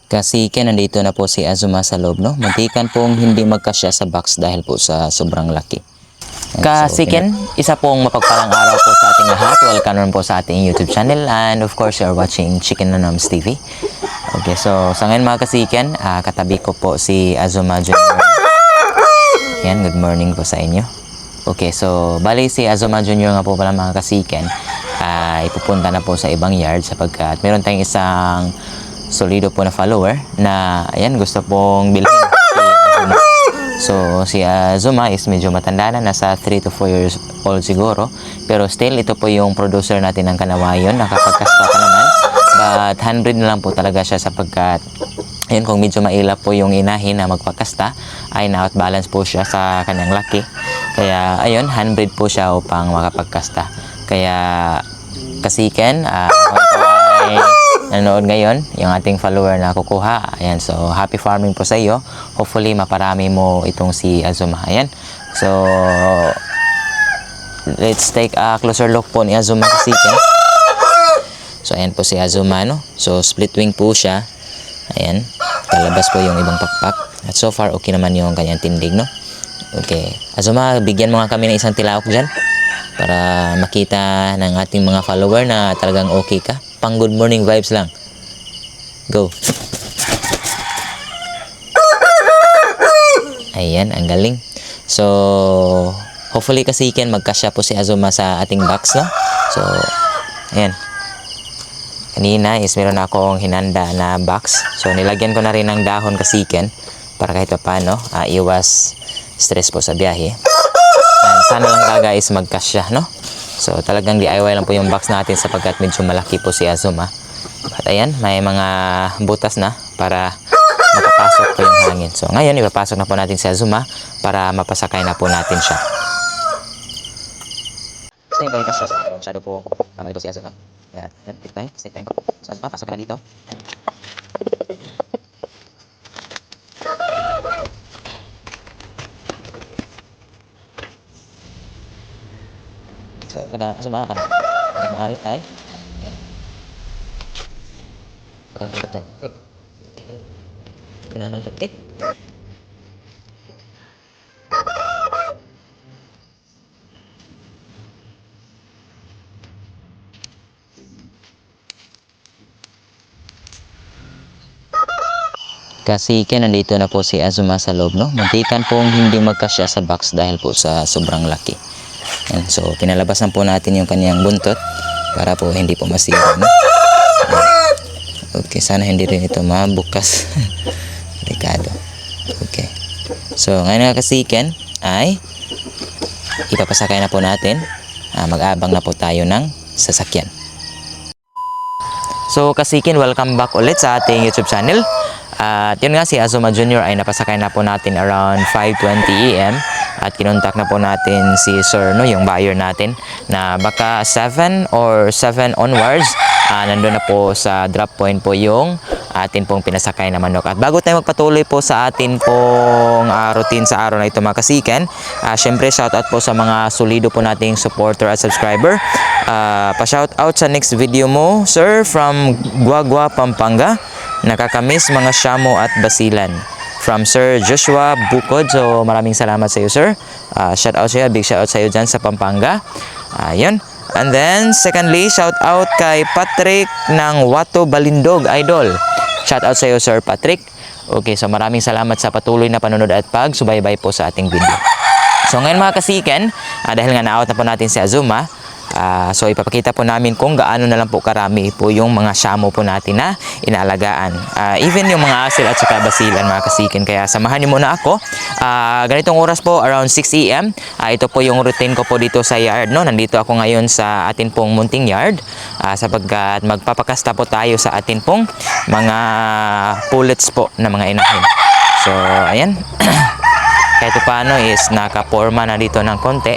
Kasi nandito na po si Azuma sa loob, no? Muntikan pong hindi magkasya sa box dahil po sa sobrang laki. Kasiken, isa pong mapagpalang araw po sa ating lahat. Welcome naman po sa ating YouTube channel and of course you're watching Chicken Nonoms TV. Okay, so sa ngayon mga kasiken, katabi ko po si Azuma Jr. Yan, good morning po sa inyo. Okay, so bali si Azuma Jr. nga po pala mga kasiken, ipupunta na po sa ibang yard sapagkat meron tayong isang solido po na follower na ayan gusto pong bilhin si Azuma. So si Azuma is medyo matanda na, nasa 3 to 4 years old siguro, pero still ito po yung producer natin ng kanawayon, nakapagkasta pa naman, but 100 na lang po talaga siya sapagkat ayun, kung medyo mailap po yung inahin na magpakasta ay na-outbalance po siya sa kanyang laki, kaya ayun 100 po siya upang makapagkasta. Kaya kasiken, ay nanood ngayon yung ating follower na kukuha. Ayan, so happy farming po sa iyo. Hopefully maparami mo itong si Azuma. Ayan, so let's take a closer look po ni Azuma kasiken. So ayan po si Azuma, no? So split wing po siya. Ayan, kalabas po yung ibang pakpak at so far okay naman yung kanyang tindig, no? Okay, Azuma, bigyan mo nga kami ng isang tilaok dyan para makita ng ating mga follower na talagang okay ka. Pang good morning vibes lang. Go. Ayan, ang galing. So, hopefully kasiken magkasya po si Azuma sa ating box, no? So, ayan. Kanina is meron akong hinanda na box. So, nilagyan ko na rin ng dahon kasiken para kahit pa paano iwas stress po sa biyahe. And sana lang talaga is magkasya, no? So talagang DIY lang po yung box natin sapagkat medyo malaki po si Azuma. At ayan, may mga butas na para makapasok po yung hangin. So ngayon, ipapasok na po natin si Azuma para mapasakay na po natin siya. So yung kasi masyado po ito si Azuma. Yan, dito tayo, stay tayo. So Azuma, pasok ka na dito. So, kada Azuma ka na. Maaari ay. Kasi nandito na po si Azuma sa loob, no? Muntikan pong hindi magkasya sa box dahil po sa sobrang laki. Yan, so pinalabas na po natin yung kanyang buntot para po hindi po masira, no? Okay, sana hindi rin ito mabukas. Delikado. Okay, so ngayon nga kasiken ay ipapasakay na po natin. Mag-aabang na po tayo ng sasakyan. So kasiken, welcome back ulit sa ating YouTube channel. At yun nga, si Azuma Jr. ay napasakay na po natin around 5:20 AM at kinontak na po natin si Sir, no, yung buyer natin, na baka 7 or 7 onwards nandun na po sa drop point po yung atin pong pinasakay na manok. At bago tayo magpatuloy po sa atin pong routine sa araw na ito mga kasiken, syempre shoutout po sa mga solido po nating supporter at subscriber. Pa-shoutout sa next video mo, Sir, from Guagua, Pampanga. Nakakamiss mga Shamo at Basilan. From Sir Joshua Bukod. So maraming salamat sa iyo, Sir. Shout out sa iyo. Big shout out sa iyo dyan sa Pampanga. Ayun. And then secondly, shout out kay Patrick ng Wato Balindog, Idol. Shout out sa iyo, Sir Patrick. Okay, so maraming salamat sa patuloy na panonood at pagsubaybay po sa ating video. So ngayon mga kasiken, dahil nga na-out na po natin si Azuma, so ipapakita po namin kung gaano na lang po karami po yung mga Shamo po natin na inaalagaan. Even yung mga asil at saka basilan mga kasikin. Kaya samahan niyo muna ako. Ganitong oras po, around 6 AM. Ito po yung routine ko po dito sa yard, no? Nandito ako ngayon sa atin pong munting yard. Sapagkat magpapakasta po tayo sa atin pong mga pullets po na mga inahin. So ayan. Kahit paano is nakaporma na dito ng konti.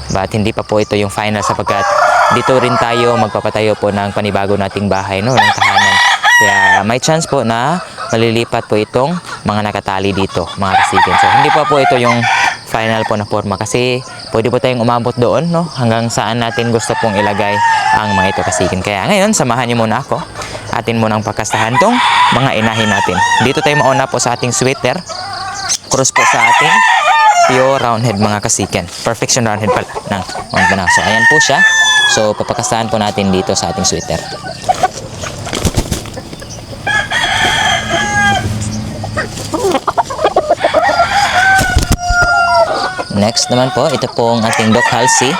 But hindi pa po ito yung final sapagkat dito rin tayo magpapatayo po ng panibago nating bahay, no, ng tahanan. Kaya may chance po na malilipat po itong mga nakatali dito mga kasikin. So hindi pa po ito yung final po na forma kasi pwede po tayong umabot doon, no? Hanggang saan natin gusto pong ilagay ang mga ito kasikin. Kaya ngayon, samahan niyo muna ako. Atin muna ang pagkastahan tong mga inahin natin. Dito tayo mauna po sa ating sweater. Cross po sa ating pure round head mga kasikin. Perfection round head pala ng Mount Banahaw. So ayan po siya. So papakastahan po natin dito sa ating sweater. Next naman po, ito pong ating Doc Halsey.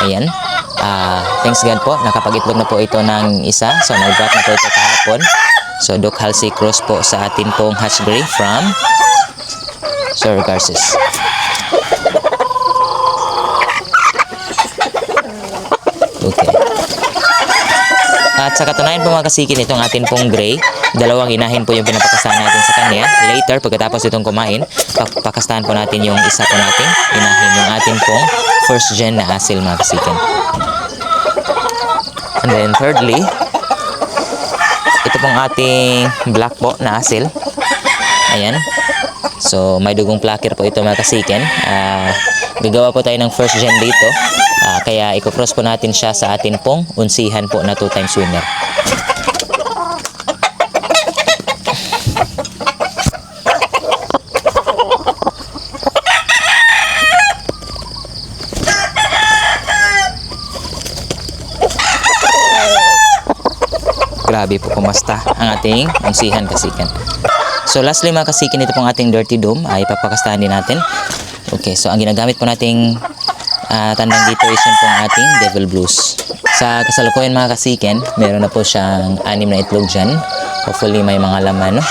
Ayan. Thanks God po, nakapag-itlog na po ito ng isa. So, nag-drop na po ito kahapon. So, Doc Halsey cross po sa atin pong Hatch Gray from Sir Garces. Okay. At sa katunayan po mga kasikin, itong atin pong gray, dalawang inahin po yung pinapakastahan natin sa kanya. Later, pagkatapos itong kumain, papakastahan po natin yung isa po natin, inahin yung atin pong first gen na asil mga kasikin. And then thirdly, ito pong ating black po na asil. Ayan. So, may dugong plaker po ito mga kasikin. Gagawa po tayo ng first gen dito. Kaya i-cross po natin siya sa atin pong unsihan po na 2 times winner. Grabe po kumasta ang ating unsihan kasikin. So lastly mga kasikin, ito pong ating dirty dome ay papakastahan din natin. Okay, so ang ginagamit po nating tandang dito is yung pong ating Devil Blues. Sa kasalukuyan mga kasikin, meron na po siyang 6 na itlog dyan. Hopefully may mga laman, no?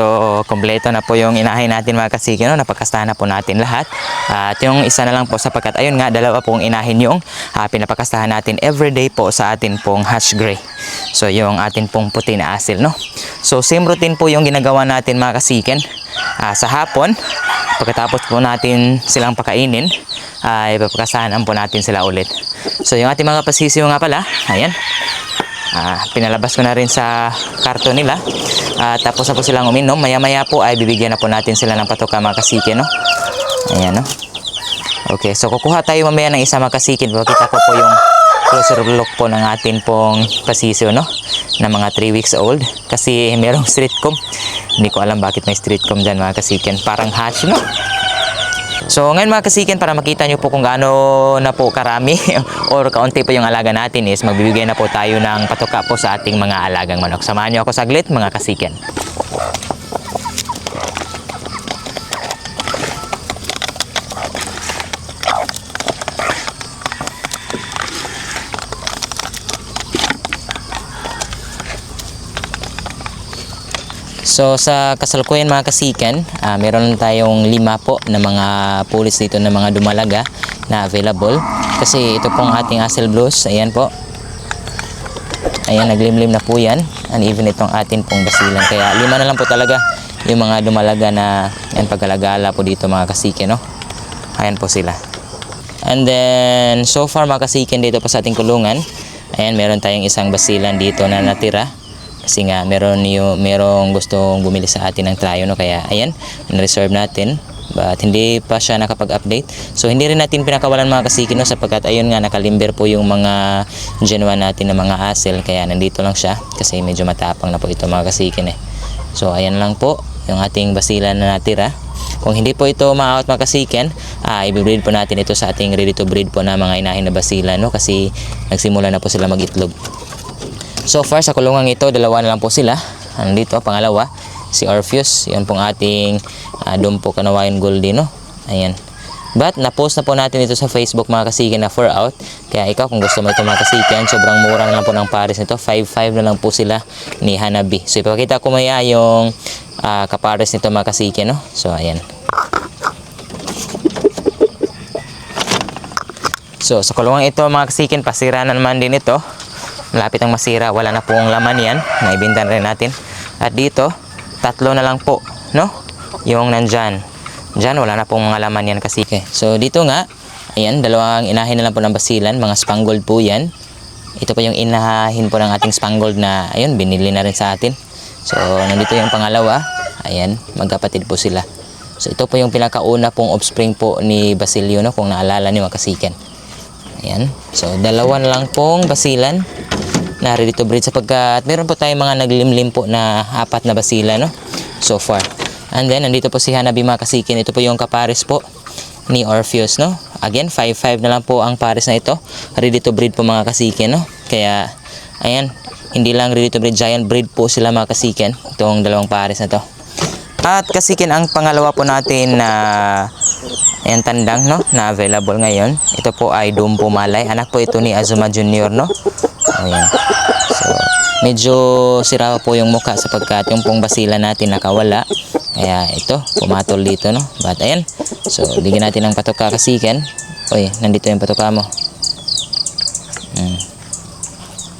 So, kompleto na po yung inahin natin mga kasikin, no? Napakastahan na po natin lahat. At yung isa na lang po sapagkat ayun nga, dalawa pong inahin yung pinapakastahan natin everyday po sa atin pong Hatch Gray. So, yung atin pong puti na asil, no? So, same routine po yung ginagawa natin mga kasikin. Sa hapon, pagkatapos po natin silang pakainin, ipapakastahan po natin sila ulit. So, yung ating mga pasisiyo nga pala, ayan. Pinalabas ko na rin sa karton nila. Tapos na po silang uminom. Maya-maya po ay bibigyan na po natin sila ng patoka mga kasikin, no? Ayan, no? Okay, so kukuha tayo mamaya ng isa mga kasikin. Pakita ko po yung closer look po ng atin pong pasisyo, no? Na mga 3 weeks old. Kasi merong street comb. Hindi ko alam bakit may street comb dyan mga kasikin. Parang hatch, no? So ngayon mga kasikin, para makita nyo po kung gaano na po karami or kaunti po yung alaga natin is magbibigay na po tayo ng patoka po sa ating mga alagang manok. Samahan nyo ako saglit mga kasikin. So sa kasalukuyan mga kasikan, meron tayong 5 po na mga pulis dito na mga dumalaga na available. Kasi ito pong ating Asil Blues, ayan po. Ayan, naglimlim na po yan. And even itong atin pong basilan. Kaya 5 na lang po talaga yung mga dumalaga na yan, pagkalagala po dito mga kasikan, no? Ayan po sila. And then so far mga kasikan, dito pa sa ating kulungan, ayan, meron tayong isang basilan dito na natira. Kasi nga merong gustong bumili sa atin ng tryo, no? Kaya ayan, na-reserve natin. But hindi pa siya nakapag-update. So hindi rin natin pinakawalan mga kasikin, no? Sapagkat ayun nga, nakalimber po yung mga Genoa natin na mga asil. Kaya nandito lang siya kasi medyo matapang na po ito mga kasikin, eh. So ayan lang po yung ating basilan na natira. Kung hindi po ito ma-out mga kasikin, i-breed po natin ito sa ating ready to breed po na mga inahin na basilan, no? Kasi nagsimula na po sila mag-itlog. So far sa kulungan ito, 2 na lang po sila. Nandito, pangalawa, si Orpheus. Yan pong ating Dumpo Kanawayan Goldie, no? Ayan. But na-post na po natin ito sa Facebook mga kasikin na for out. Kaya ikaw kung gusto mo ito mga kasikin, sobrang mura na lang po ng pares nito. 5.5 na lang po sila ni Hanabi. So ipakita ko maya yung kapares nito mga kasikin, no? So ayan. So sa kulungan ito mga kasikin, pasira na naman din ito. Malapit ang masira, wala na pong laman yan. Naibintan rin natin. At dito, 3 na lang po, no? Yung nandyan. Diyan, wala na pong mga laman yan kasi. Okay. So dito nga, Ayan, dalawang inahin na lang po ng basilan, mga spangled po yan. Ito po yung inahin po ng ating spangled na, ayun, binili na rin sa atin. So, nandito yung pangalawa. Ayan, magkapatid po sila. So, ito po yung pinakauna pong offspring po ni Basilio, no, kung naalala niyo mga kasiken. Ayan, so dalawa na lang pong basilan na ready to breed sapagkat meron po tayong mga naglimlim po na 4 na basila, no, so far. And then, nandito po si Hanabi mga kasiken. Ito po yung kapares po ni Orpheus, no. Again, 5'5 na lang po ang pares na ito. Ready to breed po mga kasiken, no. Kaya, ayan, hindi lang ready to breed, giant breed po sila mga kasiken. Itong dalawang pares na to. At kasiken, ang pangalawa po natin na ayan, tandang, no, na available ngayon. Ito po ay Dumpo Malay. Anak po ito ni Azuma Junior, no. Ayan. So, medyo sira po yung mukha sapagkat yung pong basila natin nakawala. Kaya ito, pumatol dito, no. But ayan. So, bigyan natin ng patoka kasiken. Uy, nandito yung patoka mo.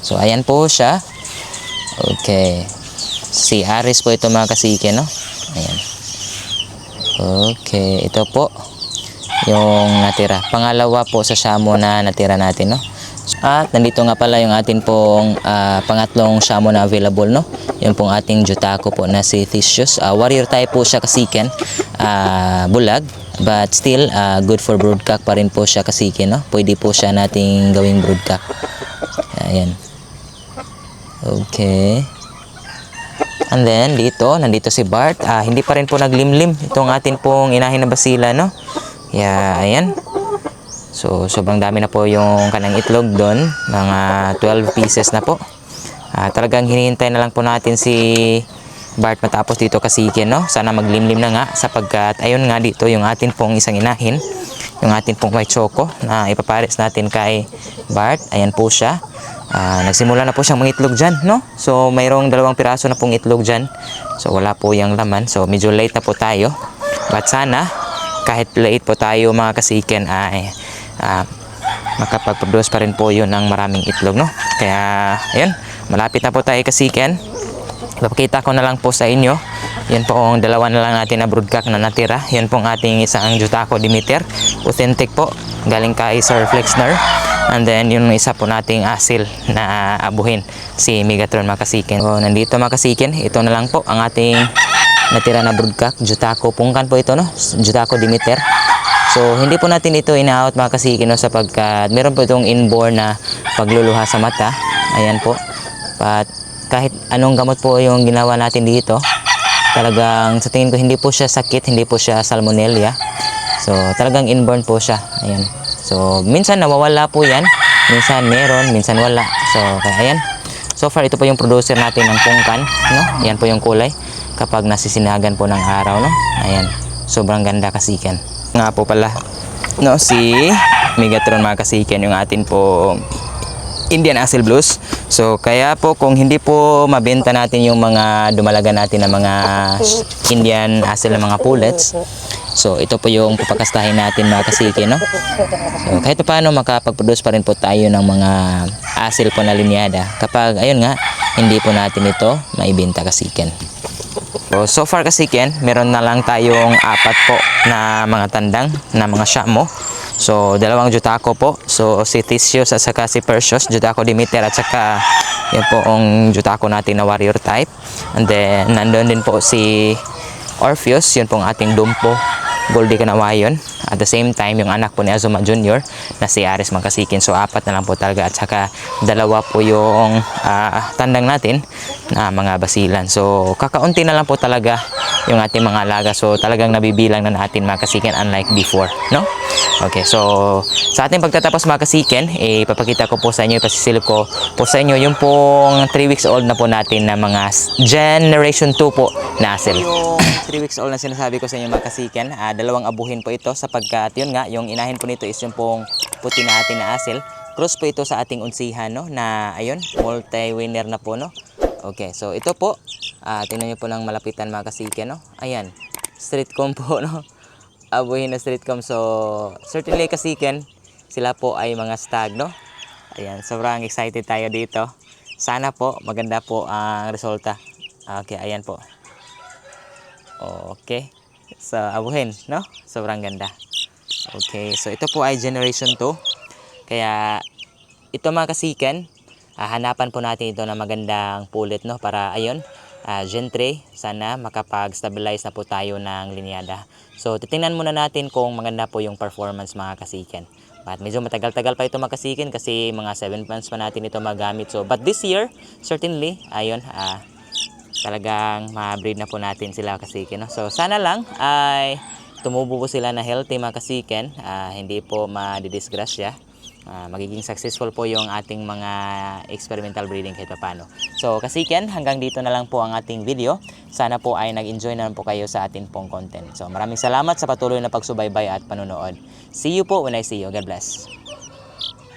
So, ayan po siya. Okay. Si Aris po ito mga kasiken, no. Ayan. Okay, ito po yung natira. Pangalawa po sa Shamo na natira natin, no. At nandito nga pala yung atin pong pangatlong Shamo na available, no. Yung pong ating Jutako po na si Theseus. Warrior type po siya kasiken. Bulag. But still, good for broodcock pa rin po siya kasiken, no. Pwede po siya nating gawing broodcock. Ayan. Okay. And then, nandito si Bart. Hindi pa rin po naglimlim itong atin pong inahin na basila, no. Yeah, ayan. So, sobrang dami na po yung kanang itlog doon. Mga 12 pieces na po. Talagang hinihintay na lang po natin si Bart matapos dito kasiken, no. Sana maglimlim na nga sapagkat, ayun nga dito yung atin pong isang inahin. Yung atin pong white choco na ipapares natin kay Bart. Ayan po siya. Nagsimula na po siyang mangitlog dyan, no. So, mayroong 2 piraso na pong itlog dyan. So, wala po yung laman. So, medyo late na po tayo. But sana, kahit late po tayo mga kasiken ay makapag-produce pa rin po yun ng maraming itlog, no. Kaya, ayun, malapit na po tayo kasiken. Ipapakita ko na lang po sa inyo. Yan po ang dalawa na lang natin na broodcock na natira. Yan pong ating isang Jutako Demeter. Authentic po. Galing kay Sir Flexner. And then yung isa po nating asil na abuhin. Si Megatron mga kasiken. So, nandito mga kasiken. Ito na lang po ang ating natira na broodcock. Jutako Pungkan po ito, no. Jutako Demeter. So, hindi po natin ito ina-out mga kasiken, no, sapagkat meron po itong inborn na pagluluha sa mata. Ayan po. But kahit anong gamot po yung ginawa natin dito, talagang sa tingin ko hindi po siya sakit, hindi po siya salmonella. So, talagang inborn po siya. Ayan. So, minsan nawawala po yan. Minsan meron, minsan wala. So, kaya ayan. So far, ito po yung producer natin ng pungkan, no? Yan po yung kulay kapag nasisinagan po ng araw, no? Ayan. Sobrang ganda kasiken. Nga po pala, no, si Megatron mga kasiken, yung atin po Indian Asil Blues. So, kaya po kung hindi po mabenta natin yung mga dumalaga natin na mga Indian Asil na mga pullets, so ito po yung papakastahin natin mga kasiken, no? So, kahit paano makapag-produce pa rin po tayo ng mga asil po na linyada kapag, ayun nga, hindi po natin ito maibenta kasiken. So far kasiken, meron na lang tayong 4 po na mga tandang na mga Shamo. So, 2 Jutako po. So, si Theseus at saka si Perseus, Jutako Demeter at saka yun po ang Jutako natin na warrior type. And then, nandun din po si Orpheus, yun pong ating Dumpo Goldie Kanawayon. At the same time, yung anak po ni Azuma Junior na si Aris mga kasiken. So, 4 na lang po talaga. At saka 2 po yung tandang natin na mga basilan. So, kakaunti na lang po talaga yung ating mga alaga. So, talagang nabibilang na natin mga kasiken unlike before, no? Okay, so sa ating pagtatapos mga kasiken, ipapakita ko po sa inyo, ipasisilip ko po sa inyo yung pong 3 weeks old na po natin na mga generation 2 po na asil. Yung 3 weeks old na sinasabi ko sa inyo mga kasiken, 2 abuhin po ito sapagkat yun nga, yung inahin po nito is yung pong puti natin na asil. Cross po ito sa ating unsihan, no, na ayun, multi-winner na po, no. Okay, so ito po, tingnan nyo po ng malapitan mga kasiken, no. Ayan, street comb po, no. Abuhin na street comb. So, certainly kasiken, sila po ay mga stag, no. Ayan, sobrang excited tayo dito. Sana po, maganda po ang resulta. Okay, ayan po. Okay. So, abuhin, no? Sobrang ganda. Okay, so ito po ay generation 2. Kaya ito mga kasiken, hanapan po natin ito ng magandang pulit, no, para ayun, Gen 3, sana makapag-stabilize na po tayo ng linyada. So titingnan muna natin kung maganda po yung performance mga kasiken. But medyo matagal-tagal pa ito mga kasiken kasi mga 7 months pa natin ito magamit. So but this year, certainly, ayun, talagang ma-breed na po natin sila kasiken, no? So sana lang ay tumubo po sila na healthy mga kasiken, hindi po madidisgrasya. Magiging successful po yung ating mga experimental breeding kahit paano. So kasiken, hanggang dito na lang po ang ating video. Sana po ay nag-enjoy na po kayo sa ating pong content. So maraming salamat sa patuloy na pagsubaybay at panunood. See you po when I see you. God bless.